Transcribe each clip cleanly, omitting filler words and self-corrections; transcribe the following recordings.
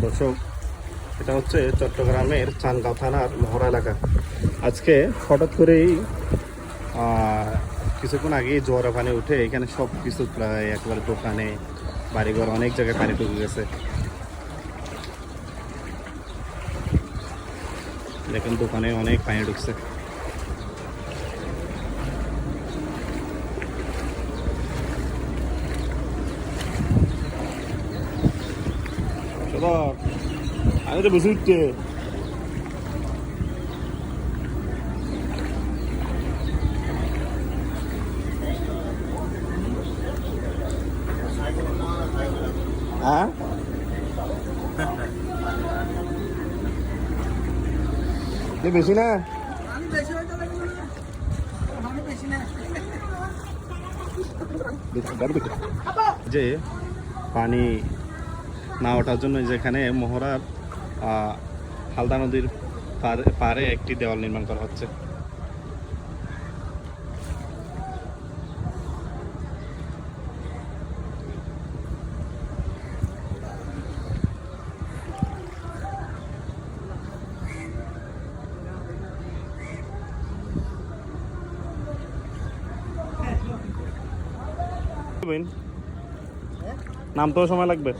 দর্শক, এটা হচ্ছে চট্টগ্রামের চানগাঁও থানার মহড়া এলাকা। আজকে হঠাৎ করেই কিছুক্ষণ আগে জোয়ারা পানি উঠে এখানে সব কিছু প্রায় একবারে দোকানে বাড়িঘর অনেক জায়গায় পানি ঢুকে গেছে। দেখেন দোকানে অনেক পানি ঢুকছে। আমি তো বেশি উঠছে হ্যাঁ বেশি না যে পানি না ওঠার জন্য যেখানে মহড়ার হালদা নদীর পারে একটি দেওয়াল নির্মাণ করা হচ্ছে। নামতেও সময় লাগবে।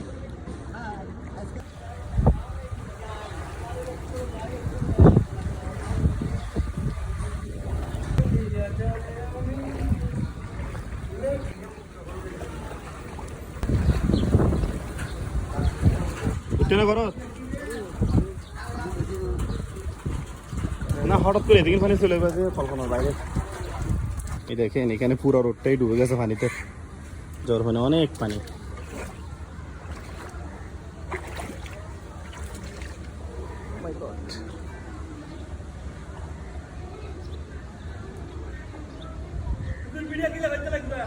না হঠাৎ করে এদিকে পানি চলে গেছে কল্পনার বাইরে। এই দেখেন এখানে পুরো রোডটাই ডুবে গেছে পানিতে, জ্বর মানে অনেক পানি। ভিডিও কি লাগবে